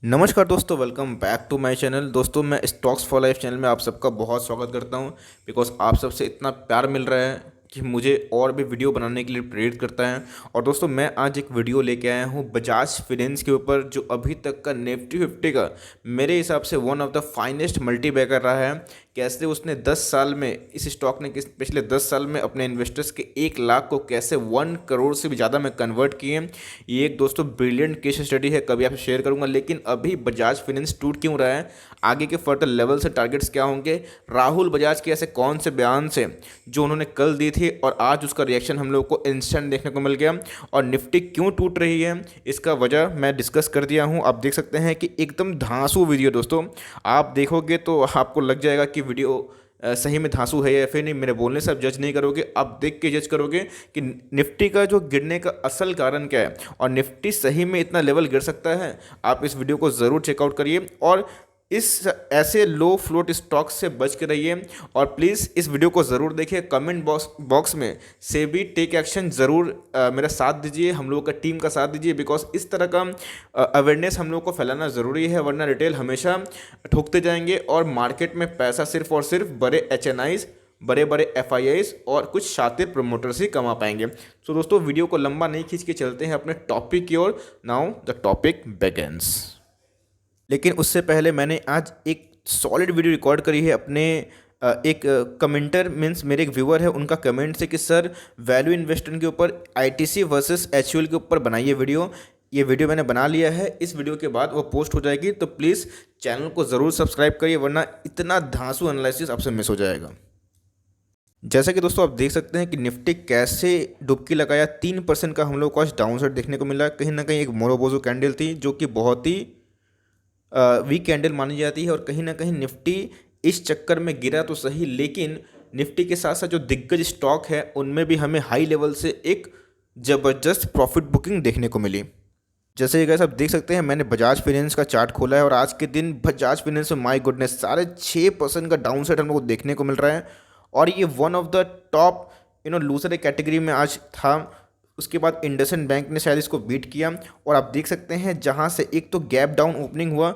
नमस्कार दोस्तों, welcome back to my channel. दोस्तों, मैं स्टॉक्स फॉर लाइफ चैनल में आप सबका बहुत स्वागत करता हूं बिकॉज आप सबसे इतना प्यार मिल रहा है कि मुझे और भी वीडियो बनाने के लिए प्रेरित करता है। और दोस्तों, मैं आज एक वीडियो लेके आया हूं बजाज फाइनेंस के ऊपर, जो अभी तक का निफ्टी 50 का मेरे हिसाब से one of the finest multibagger रहा है। कैसे उसने 10 साल में, इस स्टॉक ने पिछले 10 साल में अपने इन्वेस्टर्स के 1 लाख को कैसे 1 करोड़ से भी ज़्यादा में कन्वर्ट किए। ये एक दोस्तों ब्रिलियंट केस स्टडी है, कभी आपसे शेयर करूंगा। लेकिन अभी बजाज फाइनेंस टूट क्यों रहा है, आगे के फर्दर लेवल से टारगेट्स क्या होंगे, राहुल बजाज के ऐसे कौन से बयान से जो उन्होंने कल दी थी और आज उसका रिएक्शन हम लोग को इंस्टेंट देखने को मिल गया, और निफ्टी क्यों टूट रही है, इसका वजह मैं डिस्कस कर दिया हूं। आप देख सकते हैं कि एकदम धांसू वीडियो दोस्तों, आप देखोगे तो आपको लग जाएगा कि वीडियो सही में धांसू है या फिर नहीं। मेरे बोलने से आप जज नहीं करोगे, आप देख के जज करोगे कि निफ्टी का जो गिरने का असल कारण क्या है और निफ्टी सही में इतना लेवल गिर सकता है। आप इस वीडियो को ज़रूर चेकआउट करिए और इस ऐसे लो फ्लोट स्टॉक से बच के रहिए। और प्लीज़ इस वीडियो को ज़रूर देखिए, कमेंट बॉक्स में से भी टेक एक्शन ज़रूर मेरा साथ दीजिए, हम लोगों का टीम का साथ दीजिए। बिकॉज इस तरह का अवेयरनेस हम लोग को फैलाना ज़रूरी है, वरना रिटेल हमेशा ठोकते जाएंगे और मार्केट में पैसा सिर्फ और सिर्फ बड़े HNIs, बड़े बड़े FIIs और कुछ शातिर प्रमोटर्स ही कमा पाएंगे। तो दोस्तों, वीडियो को लंबा नहीं खींच के चलते हैं अपने टॉपिक की ओर। Now the topic begins. लेकिन उससे पहले मैंने आज एक सॉलिड वीडियो रिकॉर्ड करी है अपने एक कमेंटर मीन्स मेरे एक व्यूअर है, उनका कमेंट से कि सर वैल्यू इन्वेस्टमेंट के ऊपर ITC वर्सेस HUL के ऊपर बनाइए वीडियो। ये वीडियो मैंने बना लिया है, इस वीडियो के बाद वो पोस्ट हो जाएगी, तो प्लीज़ चैनल को ज़रूर सब्सक्राइब करिए, वरना इतना धांसू एनालिसिस आपसे मिस हो जाएगा। जैसा कि दोस्तों आप देख सकते हैं कि निफ्टी कैसे डुबकी लगाया, 3% का हम लोग को आज डाउन साइड देखने को मिला। कहीं ना कहीं एक मोरोबोजो कैंडल थी जो कि बहुत ही वीक कैंडल मानी जाती है, और कहीं ना कहीं निफ्टी इस चक्कर में गिरा तो सही, लेकिन निफ्टी के साथ साथ जो दिग्गज स्टॉक है उनमें भी हमें हाई लेवल से एक ज़बरदस्त प्रॉफिट बुकिंग देखने को मिली। जैसे गाइस आप देख सकते हैं, मैंने बजाज फाइनेंस का चार्ट खोला है और आज के दिन बजाज फाइनेंस में माय गुडनेस 6.5% का डाउन साइड हम लोग को देखने को मिल रहा है, और ये one of the top loser category में आज था। उसके बाद इंडसइंड बैंक ने शायद इसको बीट किया, और आप देख सकते हैं जहां से एक तो गैप डाउन ओपनिंग हुआ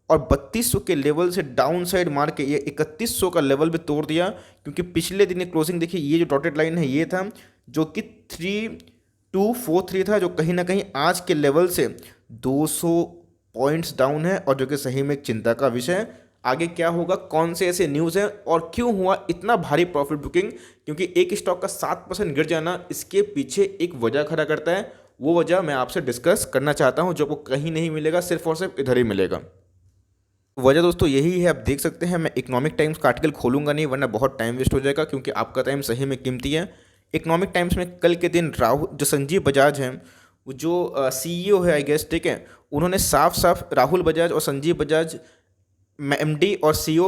और 3200 के लेवल से डाउन साइड मार के ये 3100 का लेवल भी तोड़ दिया। क्योंकि पिछले दिन क्लोजिंग देखिए, ये जो डॉटेड लाइन है ये था जो कि 3243 था, जो कहीं ना कहीं आज के लेवल से 200 पॉइंट्स डाउन है, और जो कि सही में एक चिंता का विषय है। आगे क्या होगा, कौन से ऐसे न्यूज़ हैं और क्यों हुआ इतना भारी प्रॉफिट बुकिंग, क्योंकि एक स्टॉक का 7% गिर जाना इसके पीछे एक वजह खड़ा करता है। वो वजह मैं आपसे डिस्कस करना चाहता हूं, जो आपको कहीं नहीं मिलेगा, सिर्फ और सिर्फ इधर ही मिलेगा। वजह दोस्तों यही है, आप देख सकते हैं मैं इकोनॉमिक टाइम्स का आर्टिकल खोलूंगा नहीं, वरना बहुत टाइम वेस्ट हो जाएगा, क्योंकि आपका टाइम सही में कीमती है। इकोनॉमिक टाइम्स में कल के दिन राहुल जो संजीव बजाज हैं, वो जो CEO है आई गेस, ठीक है, उन्होंने साफ साफ राहुल बजाज और संजीव बजाज MD और CEO,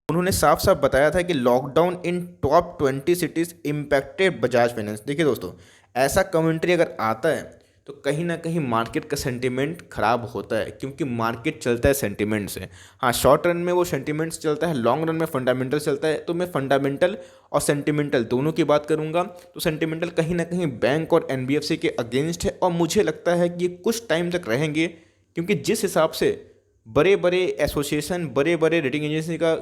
उन्होंने साफ साफ बताया था कि lockdown in top 20 cities impacted Bajaj finance. देखिए दोस्तों, ऐसा कमेंट्री अगर आता है तो कहीं ना कहीं मार्केट का सेंटिमेंट खराब होता है, क्योंकि मार्केट चलता है सेंटिमेंट से। हाँ, शॉर्ट रन में वो सेंटिमेंट्स चलता है, लॉन्ग रन में फंडामेंटल चलता है। तो मैं फंडामेंटल और सेंटिमेंटल दोनों की बात करूंगा। तो सेंटिमेंटल कहीं ना कहीं बैंक और NBFC के अगेंस्ट है, और मुझे लगता है कि ये कुछ टाइम तक रहेंगे, क्योंकि जिस हिसाब से बड़े बड़े एसोसिएशन, बड़े बड़े रेटिंग एजेंसी का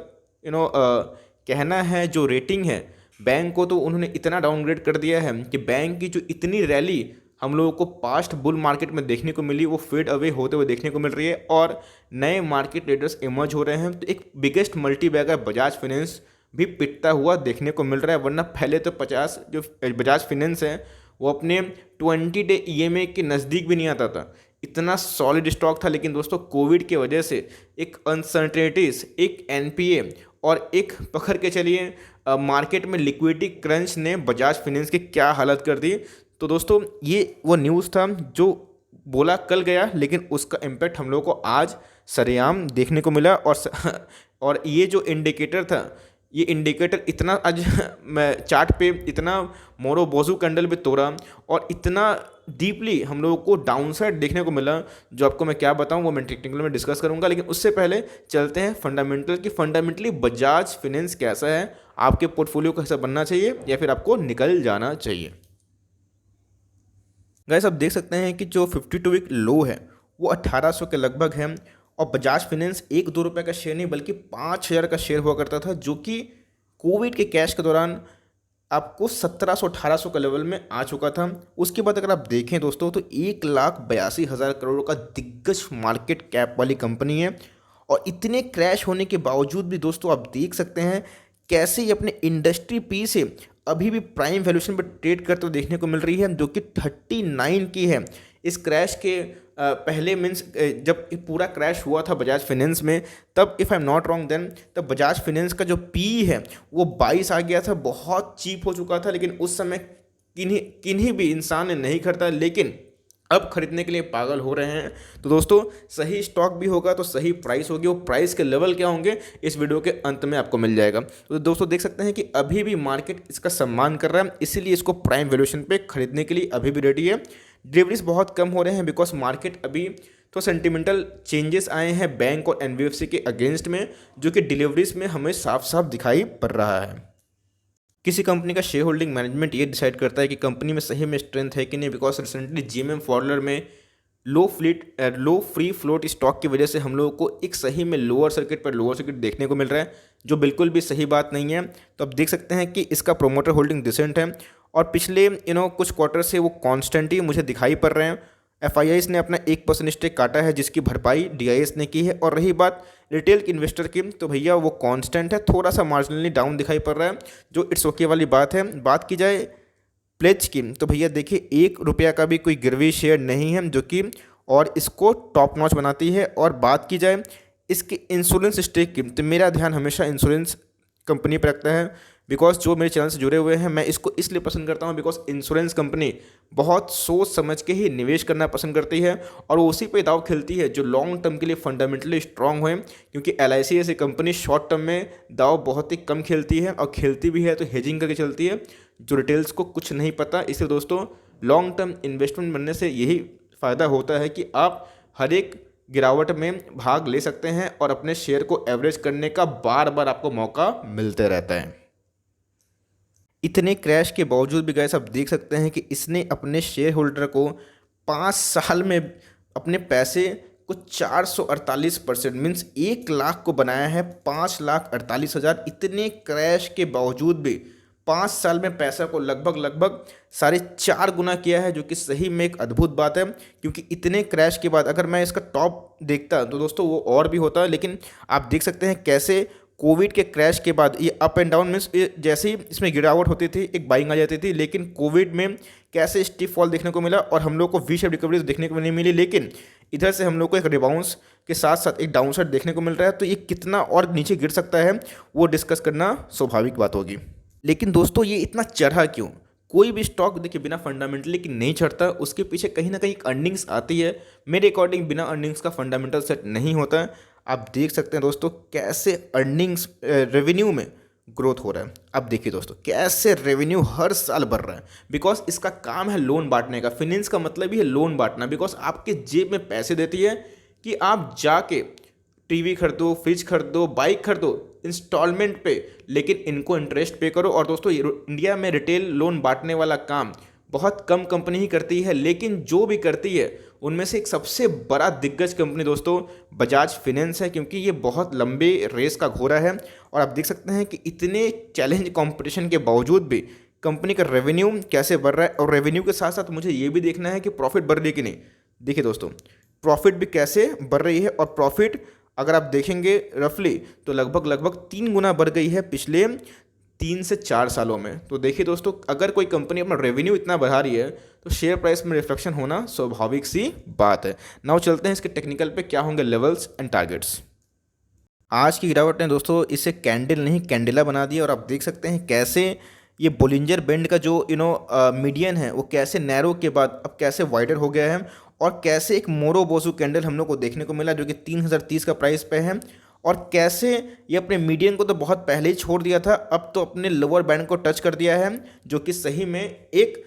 कहना है, जो रेटिंग है बैंक को, तो उन्होंने इतना डाउनग्रेड कर दिया है कि बैंक की जो इतनी रैली हम लोगों को पास्ट बुल मार्केट में देखने को मिली, वो फेड अवे होते हुए देखने को मिल रही है, और नए मार्केट ट्रेडर्स इमर्ज हो रहे हैं। तो एक biggest multibagger Bajaj Finance भी पिटता हुआ देखने को मिल रहा है। वरना पहले तो 50 जो बजाज फाइनेंस है वो अपने 20-day EMA के नज़दीक भी नहीं आता था, इतना सॉलिड स्टॉक था। लेकिन दोस्तों, कोविड की वजह से एक अनसर्टेनिटीज, एक NPA और एक पकड़ के चलिए मार्केट में लिक्विडिटी क्रंच ने बजाज फाइनेंस की क्या हालत कर दी। तो दोस्तों, ये वो न्यूज़ था जो बोला कल गया, लेकिन उसका इम्पैक्ट हम लोगों को आज सरेआम देखने को मिला। और ये जो इंडिकेटर था, ये इंडिकेटर इतना आज मैं चार्ट पे इतना मोरोबोजू कैंडल भी तोड़ा, और इतना डीपली हम लोगों को डाउनसाइड देखने को मिला, जो आपको मैं क्या बताऊं वो मैं टेक्निकल में डिस्कस करूंगा। लेकिन उससे पहले चलते हैं फंडामेंटल की। फंडामेंटली बजाज फाइनेंस कैसा है, आपके पोर्टफोलियो को कैसा बनना चाहिए, या फिर आपको निकल जाना चाहिए। गाइस आप देख सकते हैं कि जो 52 वीक लो है वो 1800 के लगभग है, और बजाज फाइनेंस 1-2 रुपये का शेयर नहीं बल्कि 5,000 का शेयर हुआ करता था, जो कि कोविड के कैश के दौरान आपको 1700-1800 का लेवल में आ चुका था। उसके बाद अगर आप देखें दोस्तों तो 1,82,000 करोड़ का दिग्गज मार्केट कैप वाली कंपनी है। और इतने क्रैश होने के बावजूद भी दोस्तों आप देख सकते हैं कैसे ये अपने इंडस्ट्री पी से अभी भी प्राइम वैल्यूएशन पर ट्रेड करते हुए देखने को मिल रही है, जो कि 39 की है। इस क्रैश के पहले मीन्स जब पूरा क्रैश हुआ था बजाज फाइनेंस में, तब if I am not wrong then तब बजाज फाइनेंस का जो पी है वो 22 आ गया था, बहुत चीप हो चुका था। लेकिन उस समय किन्हीं भी इंसान ने नहीं खरीदा, लेकिन अब खरीदने के लिए पागल हो रहे हैं। तो दोस्तों सही स्टॉक भी होगा तो सही प्राइस होगी, वो प्राइस के लेवल क्या होंगे इस वीडियो के अंत में आपको मिल जाएगा। तो दोस्तों देख सकते हैं कि अभी भी मार्केट इसका सम्मान कर रहा है, इसीलिए इसको प्राइम वैल्यूएशन पे खरीदने के लिए अभी भी रेडी है। डिलीवरीज बहुत कम हो रहे हैं बिकॉज मार्केट अभी तो सेंटिमेंटल चेंजेस आए हैं बैंक और एनबीएफसी के अगेंस्ट में, जो कि डिलीवरीज में हमें साफ साफ दिखाई पड़ रहा है। किसी कंपनी का शेयर होल्डिंग मैनेजमेंट ये डिसाइड करता है कि कंपनी में सही में स्ट्रेंथ है कि नहीं, बिकॉज रिसेंटली जीएमएम फॉर्मूलर में लो फ्री फ्लोट स्टॉक की वजह से हम लोगों को एक सही में लोअर सर्किट देखने को मिल रहा है, जो बिल्कुल भी सही बात नहीं है। तो आप देख सकते हैं कि इसका प्रोमोटर होल्डिंग डिसेंट है और पिछले कुछ क्वार्टर से वो कॉन्स्टेंट ही मुझे दिखाई पड़ रहे हैं। एफआईआईस ने अपना 1% स्टेक काटा है, जिसकी भरपाई डीआईएस ने की है। और रही बात रिटेल इन्वेस्टर की, तो भैया वो कांस्टेंट है, थोड़ा सा मार्जिनली डाउन दिखाई पड़ रहा है, जो इट्स ओके वाली बात है। बात की जाए प्लेज की, तो भैया देखिए 1 रुपया का भी कोई गिरवी शेयर नहीं है, जो कि और इसको टॉप नॉच बनाती है। और बात की जाए इसके इंश्योरेंस स्टेक की, तो मेरा ध्यान हमेशा इंश्योरेंस कंपनी पर रखता है, बिकॉज जो मेरे चैनल से जुड़े हुए हैं मैं इसको इसलिए पसंद करता हूँ बिकॉज इंश्योरेंस कंपनी बहुत सोच समझ के ही निवेश करना पसंद करती है और वो उसी पे दाव खेलती है जो लॉन्ग टर्म के लिए फंडामेंटली स्ट्रांग हो। क्योंकि एलआईसी ऐसी कंपनी शॉर्ट टर्म में दाव बहुत ही कम खेलती है, और खेलती भी है तो हेजिंग करके चलती है, जो रिटेल्स को कुछ नहीं पता। इसलिए दोस्तों लॉन्ग टर्म इन्वेस्टमेंट बनने से यही फ़ायदा होता है कि आप हर एक गिरावट में भाग ले सकते हैं और अपने शेयर को एवरेज करने का बार बार आपको मौका मिलते रहता है। इतने क्रैश के बावजूद भी गाइस आप देख सकते हैं कि इसने अपने शेयर होल्डर को 5 साल में अपने पैसे को 448% मीन्स 1 लाख को बनाया है, 5,48,000। इतने क्रैश के बावजूद भी 5 साल में पैसा को लगभग 4.5 गुना किया है, जो कि सही में एक अद्भुत बात है। क्योंकि इतने क्रैश के बाद अगर मैं इसका टॉप देखता तो दोस्तों वो और भी होता, लेकिन आप देख सकते हैं कैसे कोविड के क्रैश के बाद ये अप एंड डाउन मीन्स जैसे ही इसमें गिरावट होती थी एक बाइंग आ जाती थी, लेकिन कोविड में कैसे स्टीप फॉल देखने को मिला और हम लोग को वी शेप रिकवरी देखने को नहीं मिली, लेकिन इधर से हम लोग को एक रिबाउंस के साथ साथ एक डाउन साइड देखने को मिल रहा है। तो ये कितना और नीचे गिर सकता है वो डिस्कस करना स्वाभाविक बात होगी। लेकिन दोस्तों ये इतना चढ़ा क्यों? कोई भी स्टॉक देखिए बिना फंडामेंटली कि नहीं चढ़ता, उसके पीछे कहीं ना कहीं अर्निंग्स आती है। मेरे अकॉर्डिंग बिना अर्निंग्स का फंडामेंटल सेट नहीं होता है। आप देख सकते हैं दोस्तों कैसे अर्निंग्स रेवेन्यू में ग्रोथ हो रहा है। अब देखिए दोस्तों कैसे रेवेन्यू हर साल बढ़ रहा है, बिकॉज इसका काम है लोन बांटने का। फाइनेंस का मतलब ही है लोन बांटना, बिकॉज आपके जेब में पैसे देती है कि आप जाके टीवी खरीदो, फ्रिज खरीदो, बाइक खरीदो इंस्टॉलमेंट पे, लेकिन इनको इंटरेस्ट पे करो। और दोस्तों इंडिया में रिटेल लोन बांटने वाला काम बहुत कम कंपनी ही करती है, लेकिन जो भी करती है उनमें से एक सबसे बड़ा दिग्गज कंपनी दोस्तों बजाज फाइनेंस है, क्योंकि ये बहुत लंबे रेस का घोड़ा है। और आप देख सकते हैं कि इतने चैलेंज कंपटीशन के बावजूद भी कंपनी का रेवेन्यू कैसे बढ़ रहा है, और रेवेन्यू के साथ साथ मुझे ये भी देखना है कि प्रॉफिट बढ़ रही है कि नहीं। देखिए दोस्तों प्रॉफिट भी कैसे बढ़ रही है, और प्रॉफिट अगर आप देखेंगे रफली तो लगभग 3 गुना बढ़ गई है पिछले 3 से 4 सालों में। तो देखिए दोस्तों अगर कोई कंपनी अपना रेवेन्यू इतना बढ़ा रही है तो शेयर प्राइस में रिफ्लेक्शन होना स्वाभाविक सी बात है। नाउ चलते हैं इसके टेक्निकल पे क्या होंगे लेवल्स एंड टारगेट्स। आज की गिरावट ने दोस्तों इसे कैंडल नहीं कैंडेला बना दिया, और आप देख सकते हैं कैसे ये बोलिंजर बैंड का जो मीडियन है वो कैसे नैरो के बाद अब कैसे वाइडर हो गया है, और कैसे एक मोरोबोसू कैंडल हम लोग को देखने को मिला जो कि 3030 का प्राइस पे है, और कैसे ये अपने मीडियन को तो बहुत पहले ही छोड़ दिया था, अब तो अपने लोअर बैंड को टच कर दिया है, जो कि सही में एक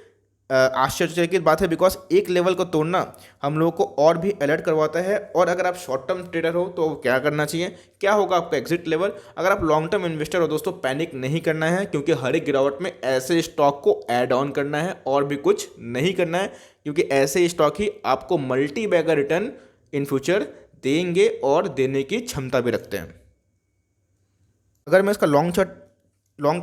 आश्चर्यचकित बात है। बिकॉज एक लेवल को तोड़ना हम लोगों को और भी अलर्ट करवाता है। और अगर आप शॉर्ट टर्म ट्रेडर हो तो क्या करना चाहिए, क्या होगा आपका एग्जिट लेवल। अगर आप लॉन्ग टर्म इन्वेस्टर हो दोस्तों पैनिक नहीं करना है, क्योंकि हर एक गिरावट में ऐसे स्टॉक को ऐड ऑन करना है और भी कुछ नहीं करना है, क्योंकि ऐसे स्टॉक ही आपको multibagger return in future देंगे और देने की क्षमता भी रखते हैं। अगर मैं इसका लॉन्ग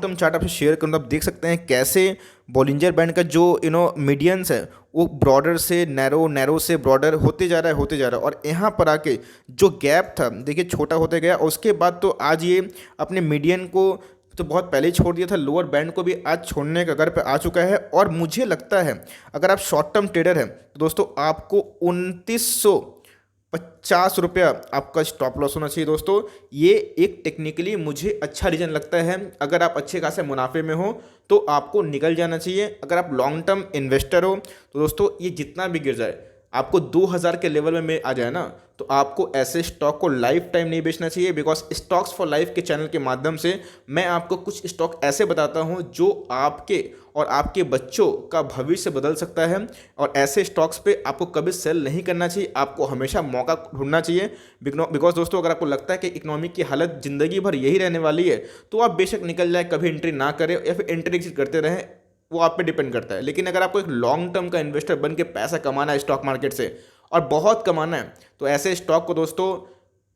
टर्म चार्ट आपसे शेयर करूँ तो आप देख सकते हैं कैसे बॉलिंजर बैंड का जो मीडियंस है वो ब्रॉडर से नैरो, नैरो से ब्रॉडर होते जा रहा है और यहाँ पर आके जो गैप था देखिए छोटा होते गया और उसके बाद तो आज ये अपने मीडियन को तो बहुत पहले ही छोड़ दिया था, लोअर बैंड को भी आज छोड़ने के कगार पे आ चुका है। और मुझे लगता है अगर आप शॉर्ट टर्म ट्रेडर हैं तो दोस्तों आपको 2950 रुपया आपका स्टॉप लॉस होना चाहिए। दोस्तों ये एक टेक्निकली मुझे अच्छा रीजन लगता है। अगर आप अच्छे खासे मुनाफे में हो तो आपको निकल जाना चाहिए। अगर आप लॉन्ग टर्म इन्वेस्टर हो तो दोस्तों ये जितना भी गिर जाए, आपको 2000 के लेवल में आ जाए ना, तो आपको ऐसे स्टॉक को लाइफ टाइम नहीं बेचना चाहिए। बिकॉज स्टॉक्स फॉर लाइफ के चैनल के माध्यम से मैं आपको कुछ स्टॉक ऐसे बताता हूं जो आपके और आपके बच्चों का भविष्य बदल सकता है। और ऐसे स्टॉक्स पे आपको कभी सेल नहीं करना चाहिए, आपको हमेशा मौका ढूंढना चाहिए। बिकॉज दोस्तों अगर आपको लगता है कि इकोनॉमी की हालत ज़िंदगी भर यही रहने वाली है तो आप बेशक निकल जाए, कभी एंट्री ना करें या फिर एंट्री एग्जिट करते रहें, वो आप पे डिपेंड करता है। लेकिन अगर आपको एक लॉन्ग टर्म का इन्वेस्टर बन के पैसा कमाना है स्टॉक मार्केट से और बहुत कमाना है, तो ऐसे स्टॉक को दोस्तों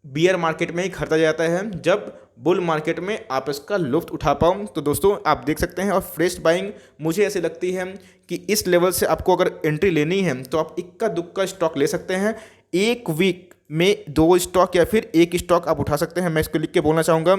बियर मार्केट में ही खरीदा जाता है, जब बुल मार्केट में आप इसका लुफ्त उठा पाओ। तो दोस्तों आप देख सकते हैं। और फ्रेश बाइंग मुझे ऐसी लगती है कि इस लेवल से आपको अगर एंट्री लेनी है तो आप इक्का दुक्का स्टॉक ले सकते हैं। एक वीक में 2 स्टॉक या फिर 1 स्टॉक आप उठा सकते हैं। मैं इसको लिख के बोलना चाहूँगा,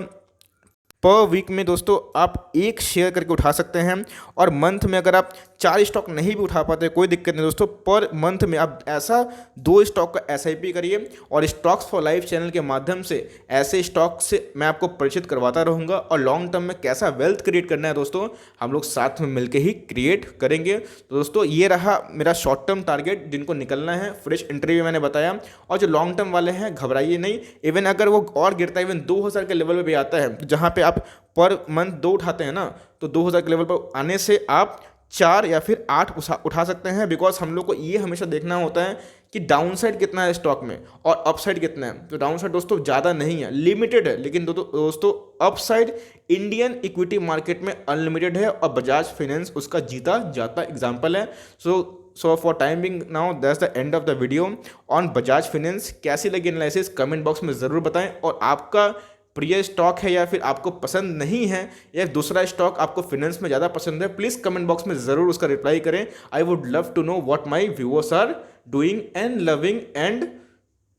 पर वीक में दोस्तों आप 1 शेयर करके उठा सकते हैं। और मंथ में अगर आप 4 स्टॉक नहीं भी उठा पाते कोई दिक्कत नहीं दोस्तों, पर मंथ में आप ऐसा 2 स्टॉक का SIP करिए। और स्टॉक्स फॉर लाइफ चैनल के माध्यम से ऐसे स्टॉक से मैं आपको परिचित करवाता रहूँगा। और लॉन्ग टर्म में कैसा वेल्थ क्रिएट करना है दोस्तों हम लोग साथ में मिलकर ही क्रिएट करेंगे। तो दोस्तों ये रहा मेरा शॉर्ट टर्म टारगेट जिनको निकलना है। फ्रेश एंट्री भी मैंने बताया। और जो लॉन्ग टर्म वाले हैं घबराइए नहीं, इवन अगर वो और गिरता है, इवन 2000 के लेवल पर भी आता है जहाँ पे आप पर मंथ 2 उठाते हैं ना, तो 2000 के लेवल पर आने से आप 4 या फिर 8 उठा सकते हैं। बिकॉज हम लोग को ये हमेशा देखना होता है कि डाउन साइड कितना है स्टॉक में और अप साइड कितना है। तो डाउन साइड दोस्तों ज़्यादा नहीं है, लिमिटेड है, लेकिन दोस्तों up side Indian equity market में अनलिमिटेड है और बजाज फाइनेंस उसका जीता जाता एग्जाम्पल है। So for time being now that's the end of the video on Bajaj finance. कैसी लगी एनालिसिस कमेंट बॉक्स में ज़रूर बताएं। और आपका प्रिय स्टॉक है या फिर आपको पसंद नहीं है या दूसरा स्टॉक आपको फाइनेंस में ज़्यादा पसंद है, प्लीज़ कमेंट बॉक्स में ज़रूर उसका रिप्लाई करें। I would love to know what my viewers are doing and loving and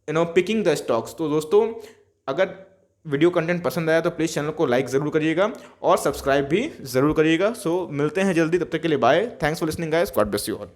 picking the stocks. तो दोस्तों अगर वीडियो कंटेंट पसंद आया तो प्लीज़ चैनल को लाइक ज़रूर करिएगा और सब्सक्राइब भी ज़रूर करिएगा। सो मिलते हैं जल्दी, तब तक के लिए bye. Thanks for listening guys, God bless you all.